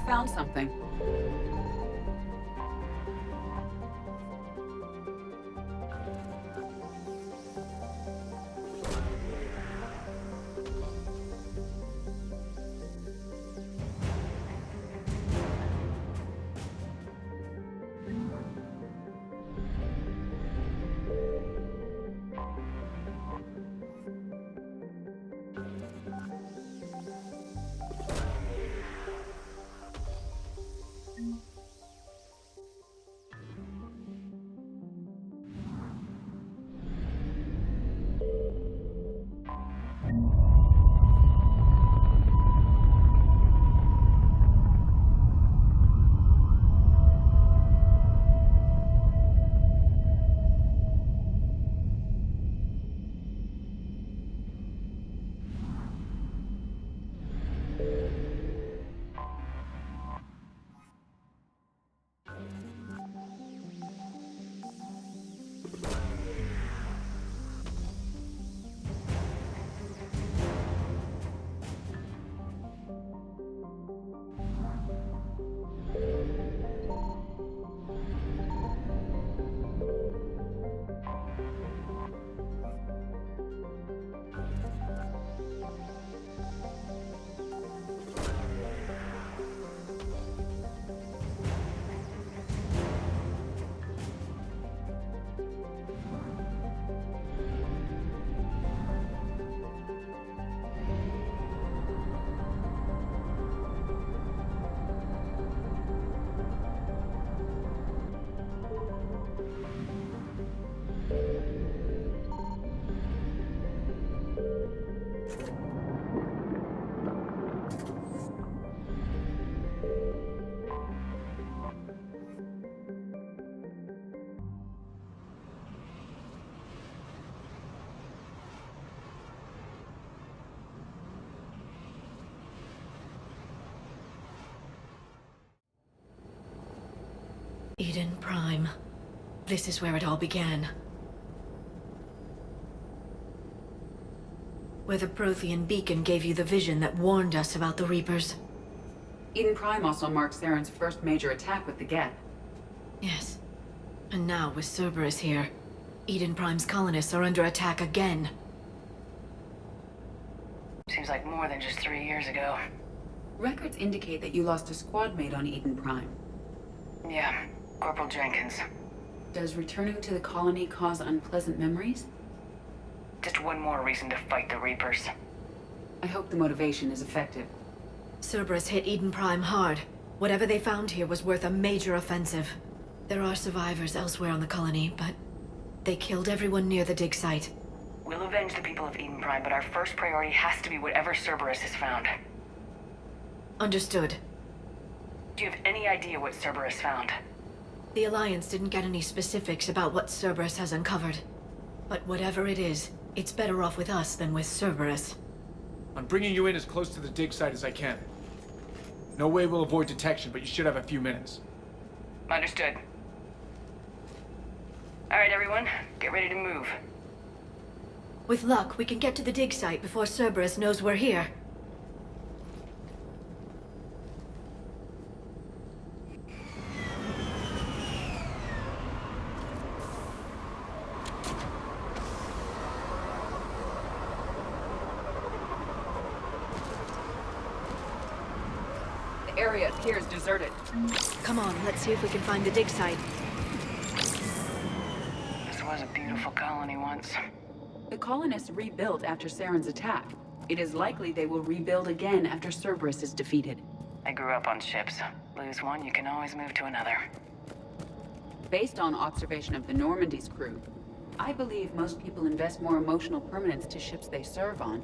found something. Eden Prime. This is where it all began. Where the Prothean beacon gave you the vision that warned us about the Reapers. Eden Prime also marks Saren's first major attack with the Geth. Yes. And now, with Cerberus here, Eden Prime's colonists are under attack again. Seems like more than just 3 years ago. Records indicate that you lost a squad mate on Eden Prime. Yeah, Corporal Jenkins. Does returning to the colony cause unpleasant memories? Just one more reason to fight the Reapers. I hope the motivation is effective. Cerberus hit Eden Prime hard. Whatever they found here was worth a major offensive. There are survivors elsewhere on the colony, but they killed everyone near the dig site. We'll avenge the people of Eden Prime, but our first priority has to be whatever Cerberus has found. Understood. Do you have any idea what Cerberus found? The Alliance didn't get any specifics about what Cerberus has uncovered. But whatever it is, it's better off with us than with Cerberus. I'm bringing you in as close to the dig site as I can. No way we'll avoid detection, but you should have a few minutes. Understood. All right, everyone, get ready to move. With luck, we can get to the dig site before Cerberus knows we're here. The area appears deserted. Come on, let's see if we can find the dig site. This was a beautiful colony once. The colonists rebuilt after Saren's attack. It is likely they will rebuild again after Cerberus is defeated. I grew up on ships. Lose one, you can always move to another. Based on observation of the Normandy's crew, I believe most people invest more emotional permanence to ships they serve on.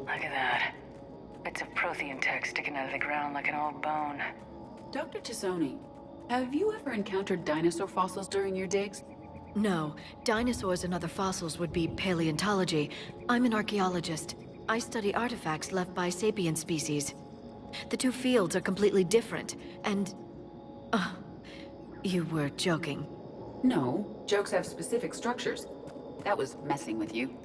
Look at that. Bits of Prothean tech sticking out of the ground like an old bone. Dr. Tassoni, have you ever encountered dinosaur fossils during your digs? No, dinosaurs and other fossils would be paleontology. I'm an archaeologist. I study artifacts left by sapient species. The two fields are completely different, and... you were joking. No, jokes have specific structures. That was messing with you.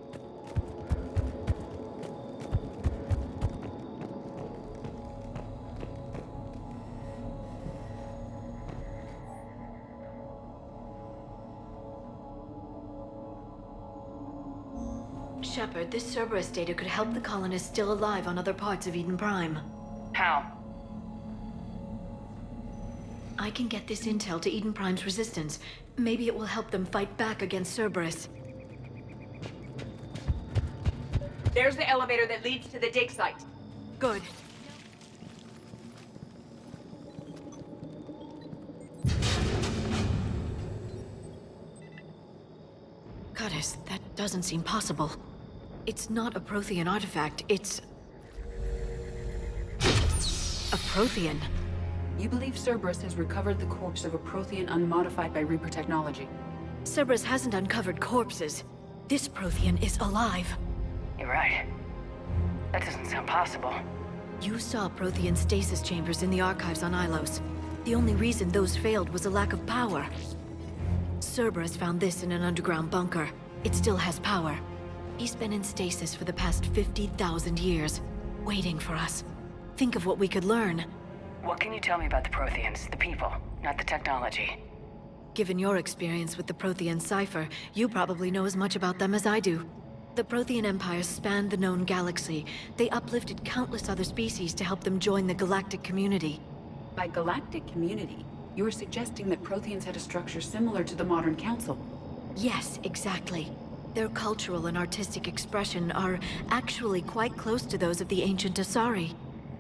Shepard, this Cerberus data could help the colonists still alive on other parts of Eden Prime. How? I can get this intel to Eden Prime's resistance. Maybe it will help them fight back against Cerberus. There's the elevator that leads to the dig site. Good. Goddess, that doesn't seem possible. It's not a Prothean artifact, it's... a Prothean. You believe Cerberus has recovered the corpse of a Prothean unmodified by Reaper technology? Cerberus hasn't uncovered corpses. This Prothean is alive. You're right. That doesn't sound possible. You saw Prothean stasis chambers in the archives on Ilos. The only reason those failed was a lack of power. Cerberus found this in an underground bunker. It still has power. He's been in stasis for the past 50,000 years, waiting for us. Think of what we could learn. What can you tell me about the Protheans, the people, not the technology? Given your experience with the Prothean cipher, you probably know as much about them as I do. The Prothean Empire spanned the known galaxy. They uplifted countless other species to help them join the galactic community. By galactic community, you are suggesting that Protheans had a structure similar to the modern council. Yes, exactly. Their cultural and artistic expression are actually quite close to those of the ancient Asari.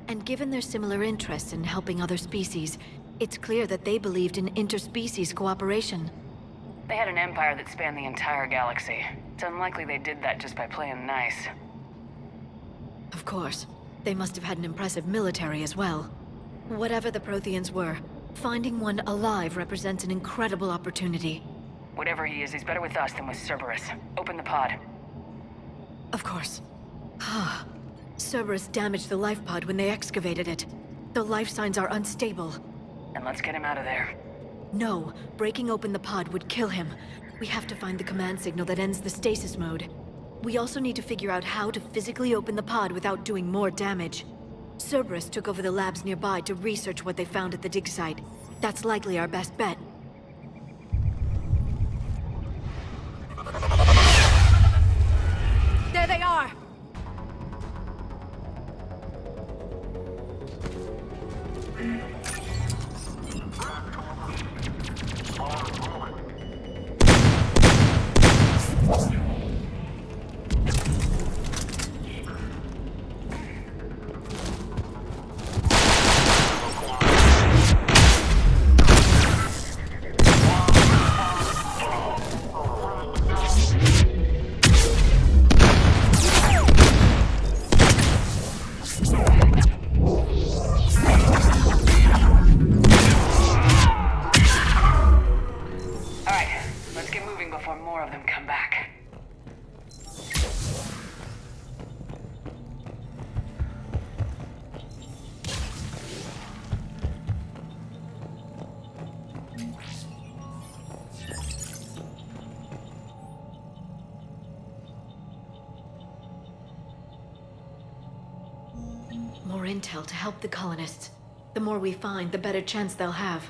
And given their similar interests in helping other species, it's clear that they believed in interspecies cooperation. They had an empire that spanned the entire galaxy. It's unlikely they did that just by playing nice. Of course. They must have had an impressive military as well. Whatever the Protheans were, finding one alive represents an incredible opportunity. Whatever he is, he's better with us than with Cerberus. Open the pod. Of course. Cerberus damaged the life pod when they excavated it. The life signs are unstable. And let's get him out of there. No, breaking open the pod would kill him. We have to find the command signal that ends the stasis mode. We also need to figure out how to physically open the pod without doing more damage. Cerberus took over the labs nearby to research what they found at the dig site. That's likely our best bet. There they are! More intel to help the colonists. The more we find, the better chance they'll have.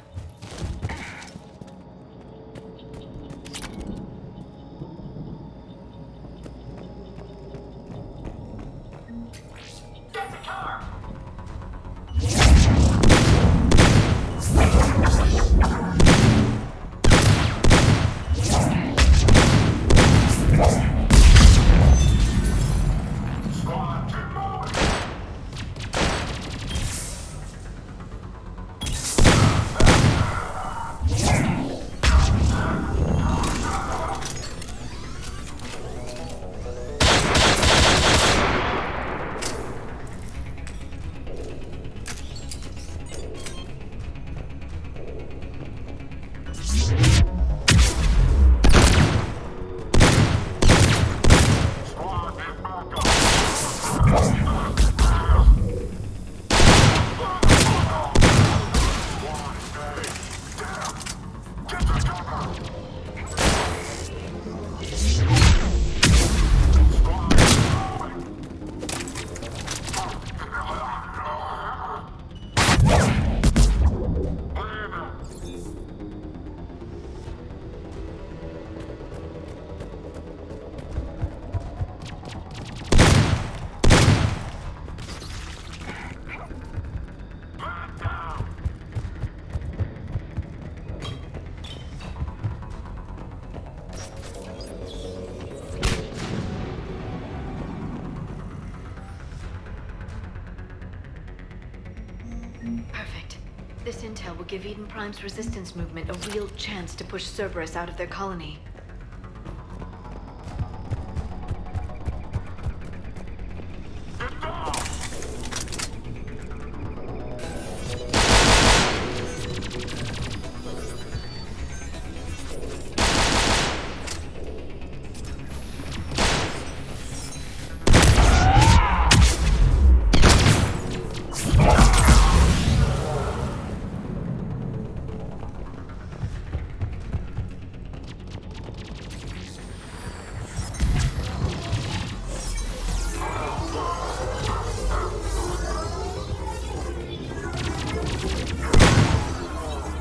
Perfect. This intel will give Eden Prime's resistance movement a real chance to push Cerberus out of their colony.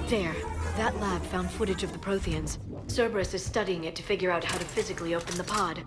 There. That lab found footage of the Protheans. Cerberus is studying it to figure out how to physically open the pod.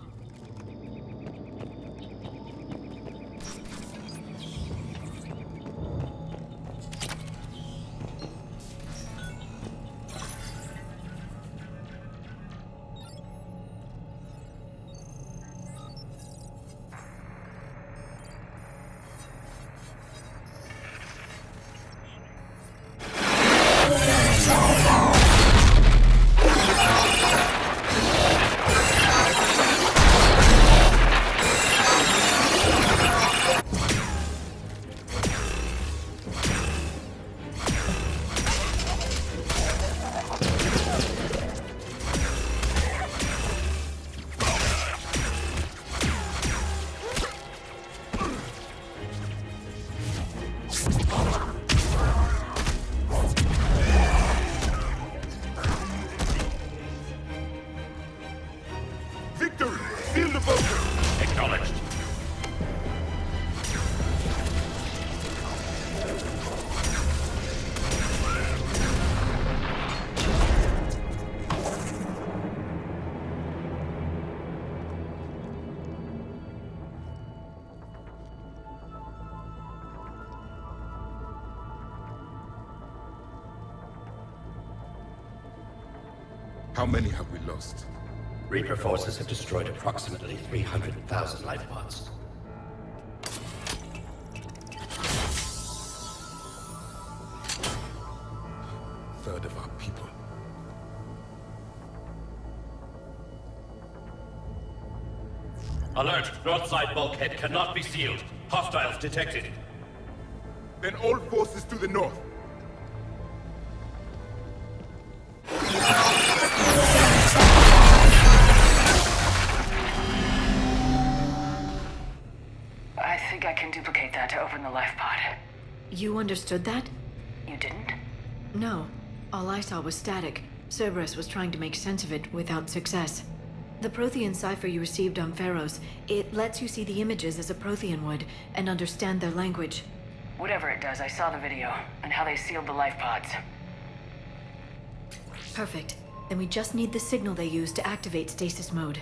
How many have we lost? Reaper forces have destroyed approximately 300,000 life pods. Third of our people. Alert! North side bulkhead cannot be sealed. Hostiles detected. Then all forces to the north. I think I can duplicate that to open the life pod. You understood that? You didn't? No. All I saw was static. Cerberus was trying to make sense of it without success. The Prothean cipher you received on Pharos, it lets you see the images as a Prothean would, and understand their language. Whatever it does, I saw the video, and how they sealed the life pods. Perfect. Then we just need the signal they used to activate stasis mode.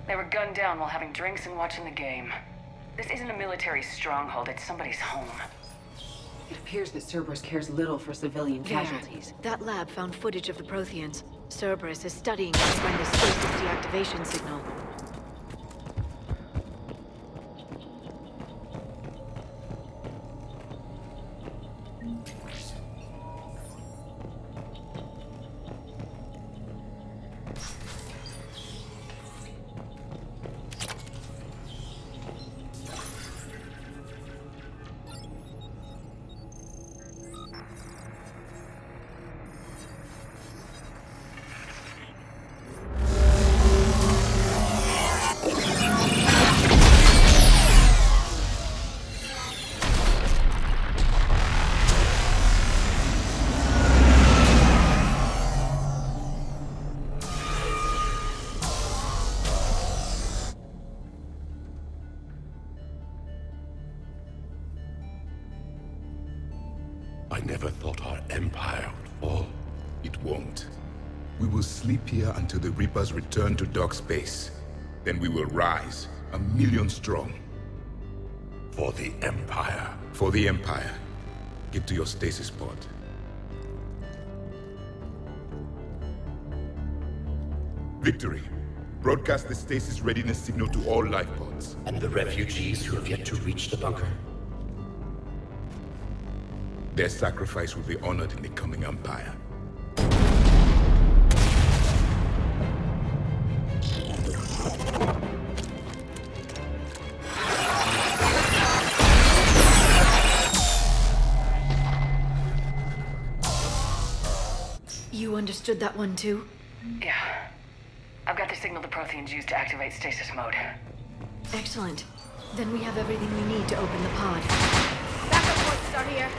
They were gunned down while having drinks and watching the game. This isn't a military stronghold, it's somebody's home. It appears that Cerberus cares little for civilian casualties. That lab found footage of the Protheans. Cerberus is studying it to find the stasis deactivation signal. I never thought our empire would fall. It won't. We will sleep here until the Reapers return to dark space. Then we will rise, 1,000,000 strong. For the Empire. For the Empire. Get to your stasis pod. Victory. Broadcast the stasis readiness signal to all life pods. And the refugees who have yet to reach the bunker. Their sacrifice will be honored in the coming Empire. You understood that one too? Yeah. I've got the signal the Protheans used to activate stasis mode. Excellent. Then we have everything we need to open the pod. Backup forces are here.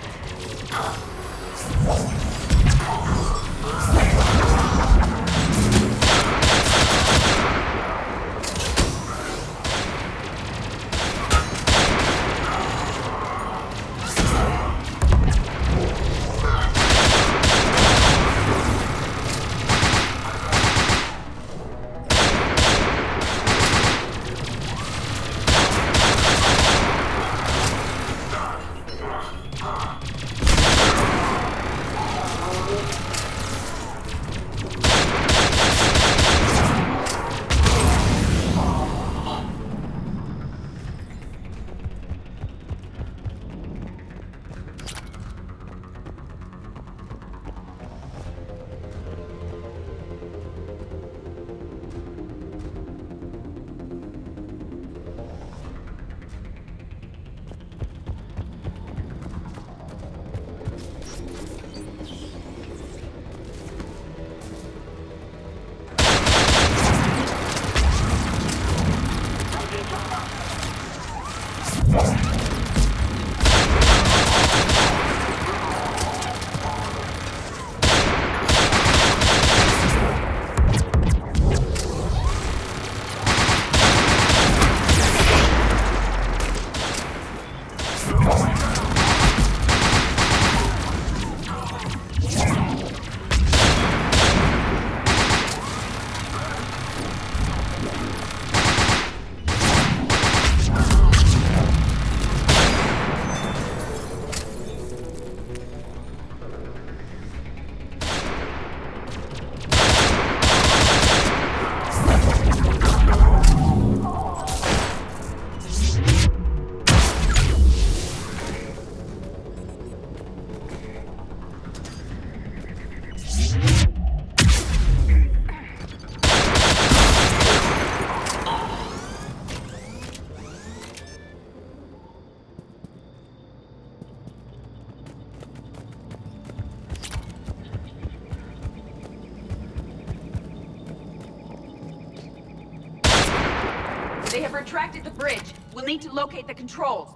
They have retracted the bridge. We'll need to locate the controls.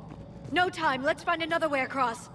No time. Let's find another way across.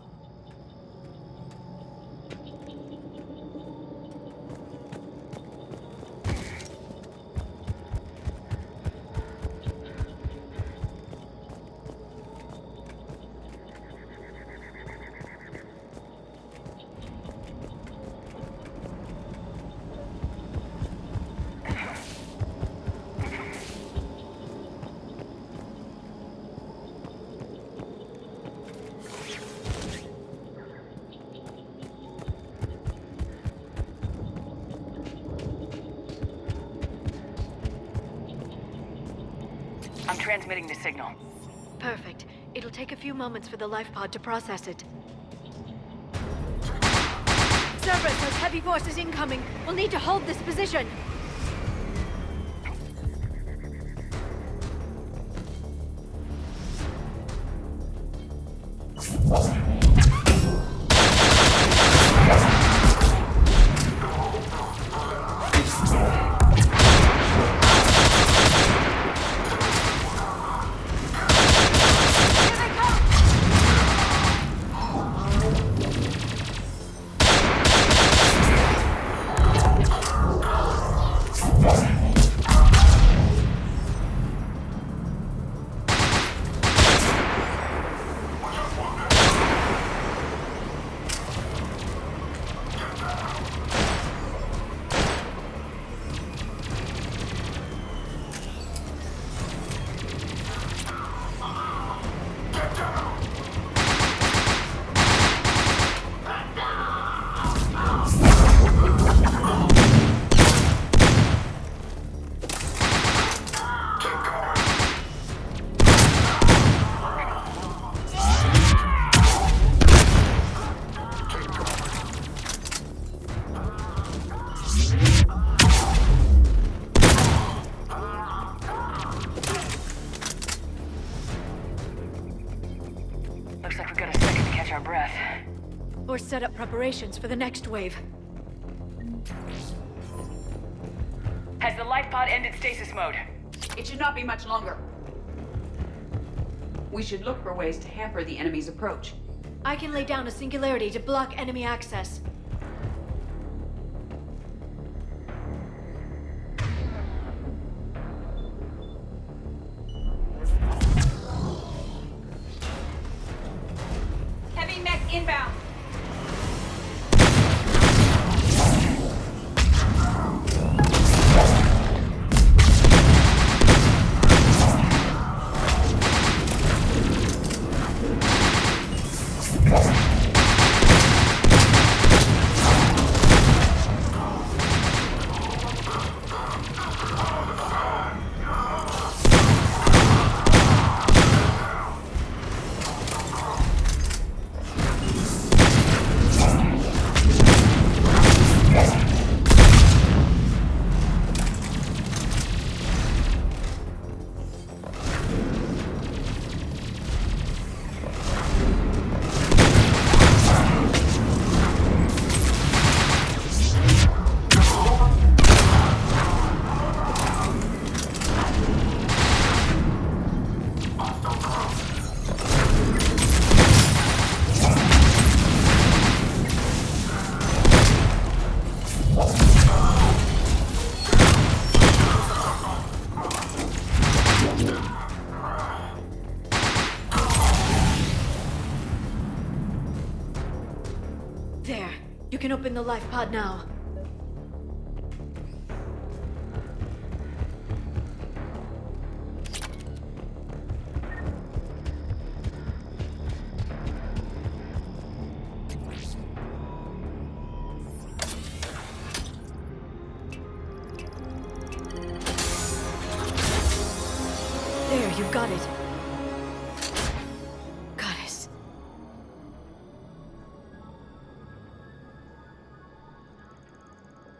I'm transmitting the signal. Perfect. It'll take a few moments for the life pod to process it. Cerberus has heavy forces incoming. We'll need to hold this position. Looks like we've got a second to catch our breath. Or set up preparations for the next wave. Has the life pod ended stasis mode? It should not be much longer. We should look for ways to hamper the enemy's approach. I can lay down a singularity to block enemy access. Heavy mech inbound. There. You can open the life pod now. There, you've got it. Goddess.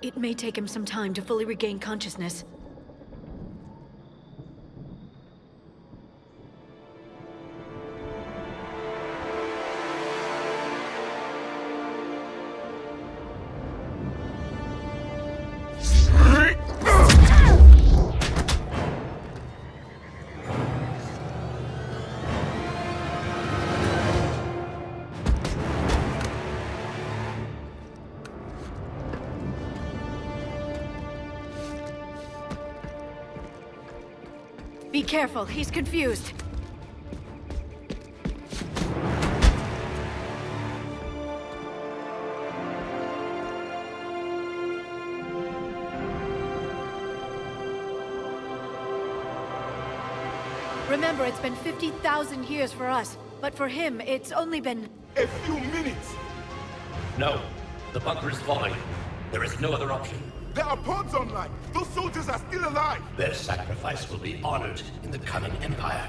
It may take him some time to fully regain consciousness. Be careful, he's confused. Remember, it's been 50,000 years for us, but for him, it's only been... A few minutes! No, the bunker is falling. There is no other option. There are pods online! Those soldiers are still alive! Their sacrifice will be honored in the coming Empire.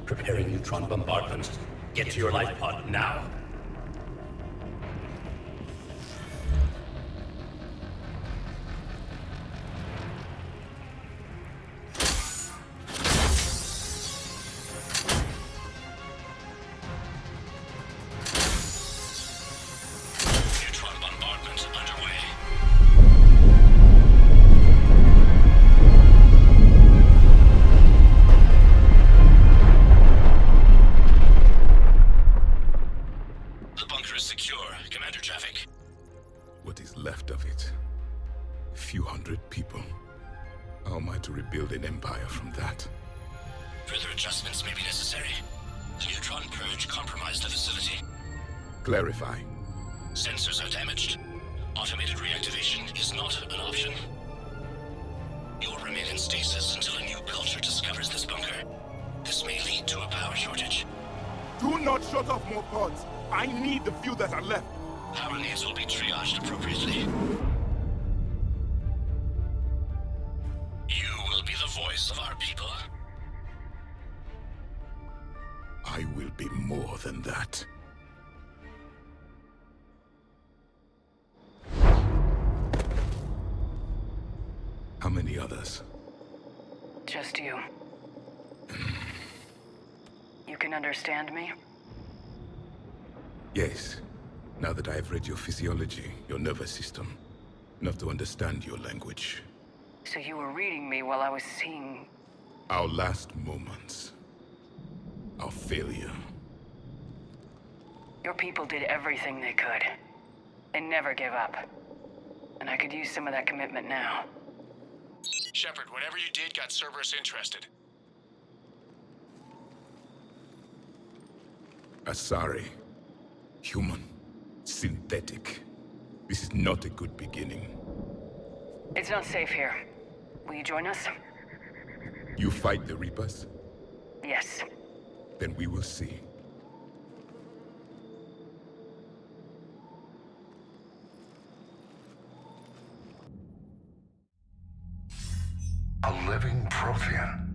Preparing neutron bombardment. Get to your life pod now. Neutron bombardment underway. The bunker is secure. Commander traffic. What is left of it? A few hundred people. How am I to rebuild an empire from that? Further adjustments may be necessary. The neutron purge compromised the facility. Clarify. Sensors are damaged. Automated reactivation is not an option. You will remain in stasis until a new culture discovers this bunker. This may lead to a power shortage. Do not shut off more pods! I need the few that are left! Power needs will be triaged appropriately. You will be the voice of our people. I will be more than that. How many others? Just you. You can understand me? Yes. Now that I have read your physiology, your nervous system, enough to understand your language. So you were reading me while I was seeing... Our last moments. Our failure. Your people did everything they could. They never gave up. And I could use some of that commitment now. Shepard, whatever you did got Cerberus interested. Asari. Human. Synthetic. This is not a good beginning. It's not safe here. Will you join us? You fight the Reapers? Yes. Then we will see. A living Prothean.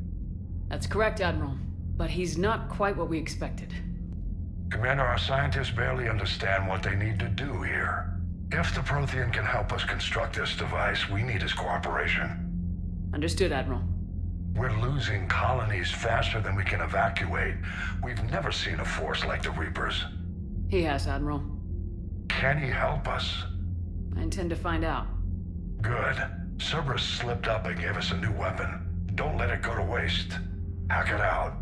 That's correct, Admiral. But he's not quite what we expected. Commander, our scientists barely understand what they need to do here. If the Prothean can help us construct this device, we need his cooperation. Understood, Admiral. We're losing colonies faster than we can evacuate. We've never seen a force like the Reapers. He has, Admiral. Can he help us? I intend to find out. Good. Cerberus slipped up and gave us a new weapon. Don't let it go to waste. Hack it out.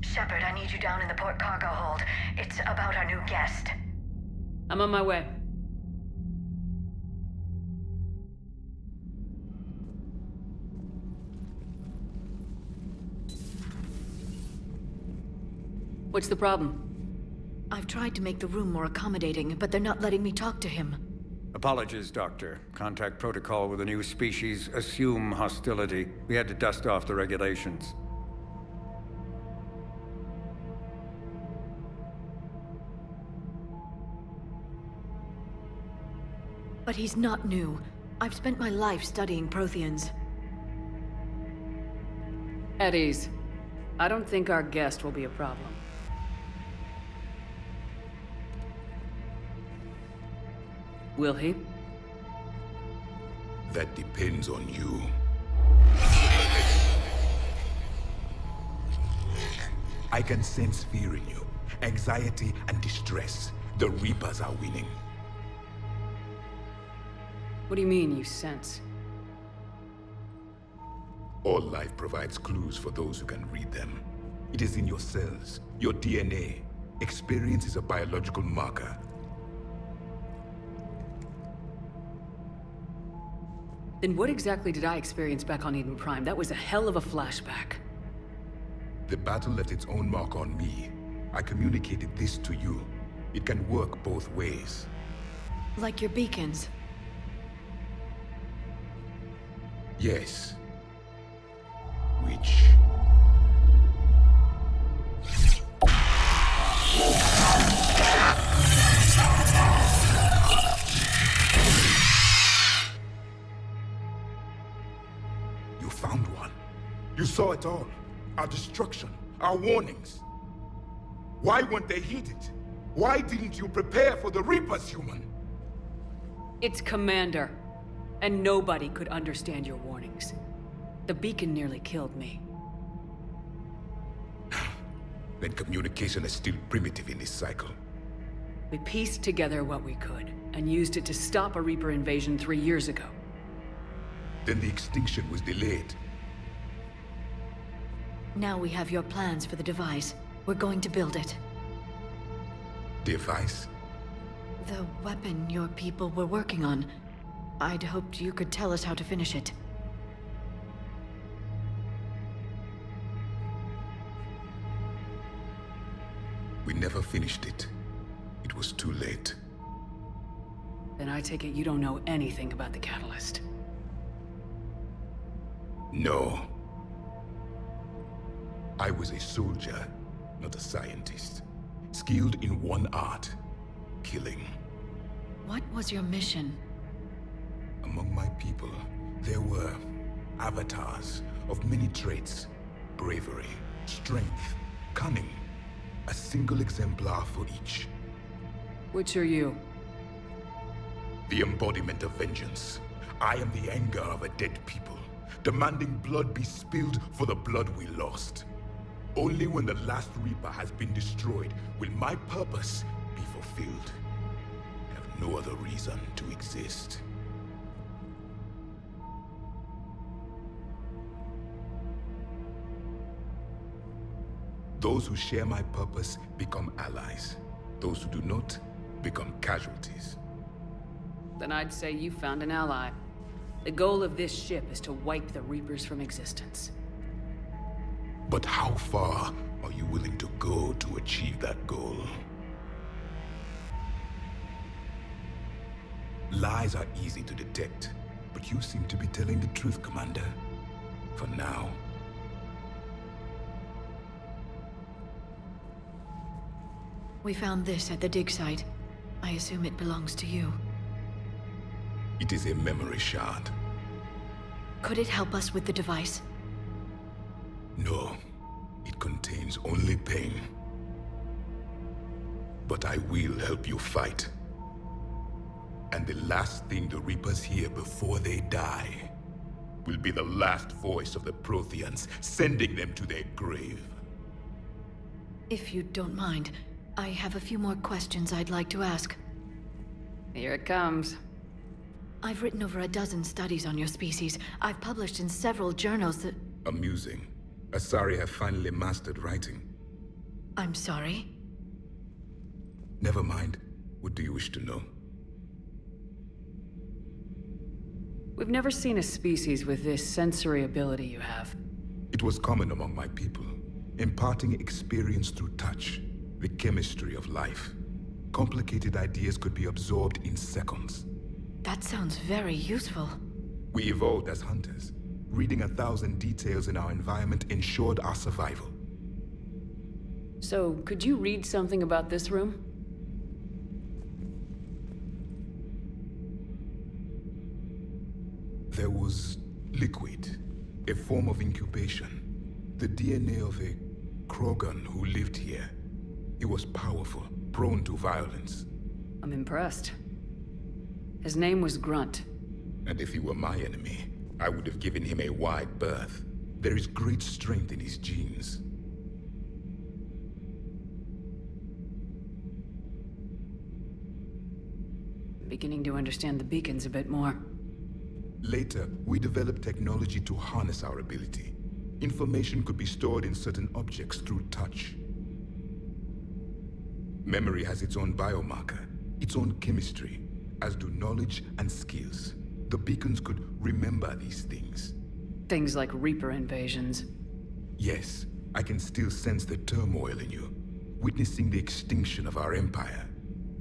Shepard, I need you down in the port cargo hold. It's about our new guest. I'm on my way. What's the problem? I've tried to make the room more accommodating, but they're not letting me talk to him. Apologies, Doctor. Contact protocol with a new species. Assume hostility. We had to dust off the regulations. But he's not new. I've spent my life studying Protheans. At ease. I don't think our guest will be a problem. Will he? That depends on you. I can sense fear in you, anxiety and distress. The Reapers are winning. What do you mean, you sense? All life provides clues for those who can read them. It is in your cells, your DNA. Experience is a biological marker. Then what exactly did I experience back on Eden Prime? That was a hell of a flashback. The battle left its own mark on me. I communicated this to you. It can work both ways. Like your beacons. Yes. Which... You saw it all. Our destruction, our warnings. Why weren't they heeded? Why didn't you prepare for the Reapers, human? It's Commander. And nobody could understand your warnings. The beacon nearly killed me. Then communication is still primitive in this cycle. We pieced together what we could, and used it to stop a Reaper invasion 3 years ago. Then the extinction was delayed. Now we have your plans for the device. We're going to build it. Device? The weapon your people were working on. I'd hoped you could tell us how to finish it. We never finished it. It was too late. Then I take it you don't know anything about the catalyst. No. I was a soldier, not a scientist. Skilled in one art, killing. What was your mission? Among my people, there were avatars of many traits. Bravery, strength, cunning. A single exemplar for each. Which are you? The embodiment of vengeance. I am the anger of a dead people, demanding blood be spilled for the blood we lost. Only when the last Reaper has been destroyed will my purpose be fulfilled. I have no other reason to exist. Those who share my purpose become allies. Those who do not become casualties. Then I'd say you found an ally. The goal of this ship is to wipe the Reapers from existence. But how far are you willing to go to achieve that goal? Lies are easy to detect, but you seem to be telling the truth, Commander. For now. We found this at the dig site. I assume it belongs to you. It is a memory shard. Could it help us with the device? No. It contains only pain. But I will help you fight. And the last thing the Reapers hear before they die will be the last voice of the Protheans, sending them to their grave. If you don't mind, I have a few more questions I'd like to ask. Here it comes. I've written over a dozen studies on your species. I've published in several journals that... Amusing. Asari have finally mastered writing. I'm sorry? Never mind. What do you wish to know? We've never seen a species with this sensory ability you have. It was common among my people, imparting experience through touch, the chemistry of life. Complicated ideas could be absorbed in seconds. That sounds very useful. We evolved as hunters. Reading 1,000 details in our environment ensured our survival. So, could you read something about this room? There was liquid, a form of incubation. The DNA of a Krogan who lived here. He was powerful, prone to violence. I'm impressed. His name was Grunt. And if he were my enemy, I would have given him a wide berth. There is great strength in his genes. Beginning to understand the beacons a bit more. Later, we developed technology to harness our ability. Information could be stored in certain objects through touch. Memory has its own biomarker, its own chemistry, as do knowledge and skills. The beacons could remember these things. Things like Reaper invasions. Yes, I can still sense the turmoil in you, witnessing the extinction of our empire.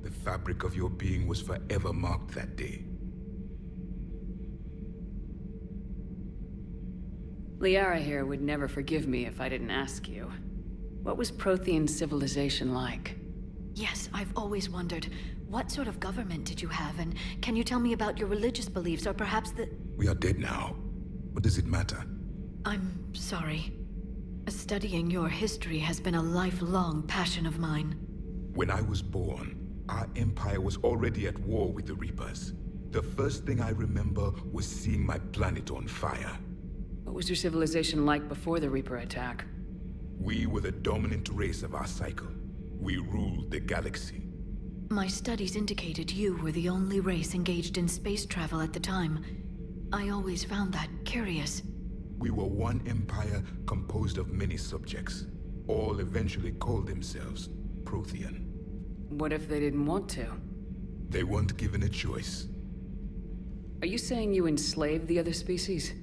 The fabric of your being was forever marked that day. Liara here would never forgive me if I didn't ask you. What was Prothean civilization like? Yes, I've always wondered. What sort of government did you have, and can you tell me about your religious beliefs, or perhaps the... We are dead now. What does it matter? I'm sorry. Studying your history has been a lifelong passion of mine. When I was born, our empire was already at war with the Reapers. The first thing I remember was seeing my planet on fire. What was your civilization like before the Reaper attack? We were the dominant race of our cycle. We ruled the galaxy. My studies indicated you were the only race engaged in space travel at the time. I always found that curious. We were one empire composed of many subjects. All eventually called themselves Prothean. What if they didn't want to? They weren't given a choice. Are you saying you enslaved the other species?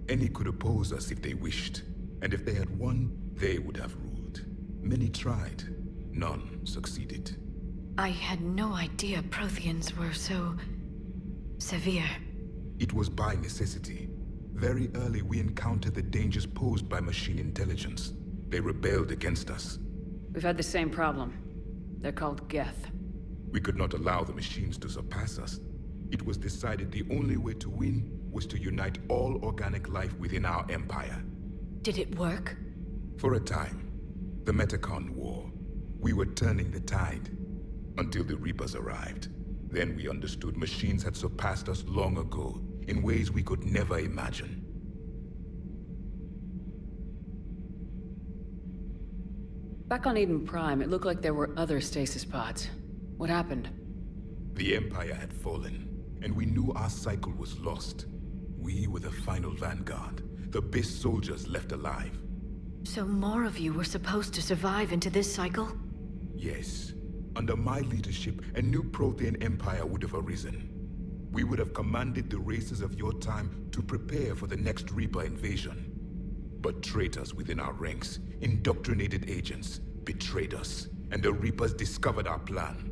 Any could oppose us if they wished. And if they had won, they would have ruled. Many tried. None succeeded. I had no idea Protheans were so... severe. It was by necessity. Very early we encountered the dangers posed by machine intelligence. They rebelled against us. We've had the same problem. They're called Geth. We could not allow the machines to surpass us. It was decided the only way to win was to unite all organic life within our empire. Did it work? For a time. The Metacon War. We were turning the tide. Until the Reapers arrived. Then we understood machines had surpassed us long ago, in ways we could never imagine. Back on Eden Prime, it looked like there were other stasis pods. What happened? The Empire had fallen, and we knew our cycle was lost. We were the final Vanguard, the best soldiers left alive. So more of you were supposed to survive into this cycle? Yes. Under my leadership, a new Prothean empire would have arisen. We would have commanded the races of your time to prepare for the next Reaper invasion. But traitors within our ranks, indoctrinated agents, betrayed us, and the Reapers discovered our plan.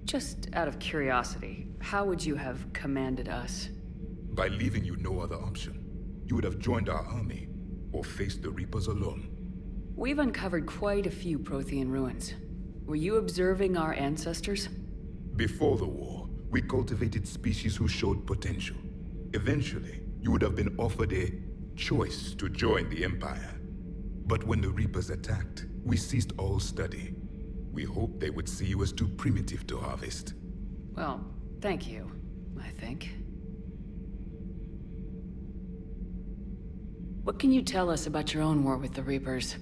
Just out of curiosity, how would you have commanded us? By leaving you no other option. You would have joined our army, or faced the Reapers alone. We've uncovered quite a few Prothean ruins. Were you observing our ancestors? Before the war, we cultivated species who showed potential. Eventually, you would have been offered a choice to join the Empire. But when the Reapers attacked, we ceased all study. We hoped they would see you as too primitive to harvest. Well, thank you, I think. What can you tell us about your own war with the Reapers?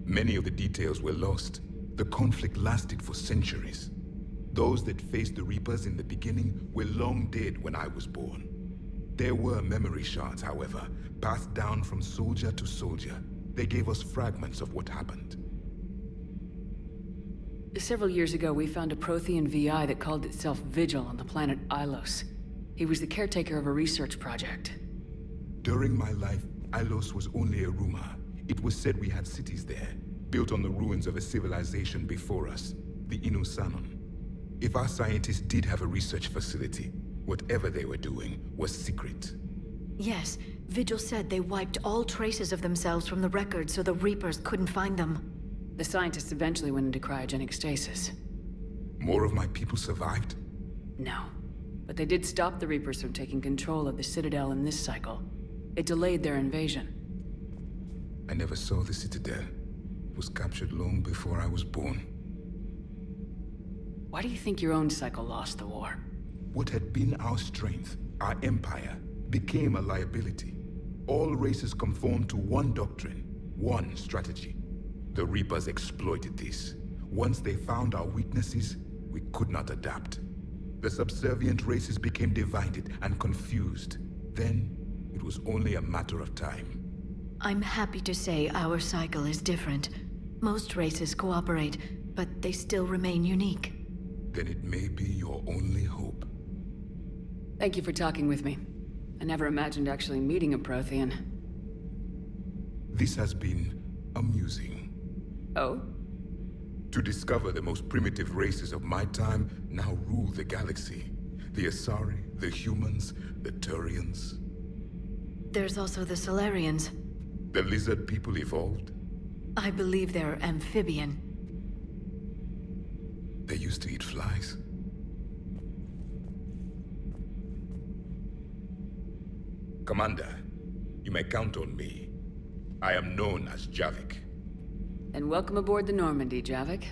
Many of the details were lost. The conflict lasted for centuries. Those that faced the Reapers in the beginning were long dead when I was born. There were memory shards, however, passed down from soldier to soldier. They gave us fragments of what happened. Several years ago, we found a Prothean VI that called itself Vigil on the planet Ilos. He was the caretaker of a research project. During my life, Ilos was only a rumor. It was said we had cities there, built on the ruins of a civilization before us, the Inusanon. If our scientists did have a research facility, whatever they were doing was secret. Yes, Vigil said they wiped all traces of themselves from the records so the Reapers couldn't find them. The scientists eventually went into cryogenic stasis. More of my people survived? No. But they did stop the Reapers from taking control of the Citadel in this cycle. It delayed their invasion. I never saw the Citadel. It was captured long before I was born. Why do you think your own cycle lost the war? What had been our strength, our empire, became a liability. All races conformed to one doctrine, one strategy. The Reapers exploited this. Once they found our weaknesses, we could not adapt. The subservient races became divided and confused. Then, it was only a matter of time. I'm happy to say our cycle is different. Most races cooperate, but they still remain unique. Then it may be your only hope. Thank you for talking with me. I never imagined actually meeting a Prothean. This has been amusing. Oh? To discover the most primitive races of my time now rule the galaxy. The Asari, the humans, the Turians. There's also the Solarians. The lizard people evolved? I believe they're amphibian. They used to eat flies. Commander, You may count on me. I am known as Javik. And welcome aboard the Normandy, Javik.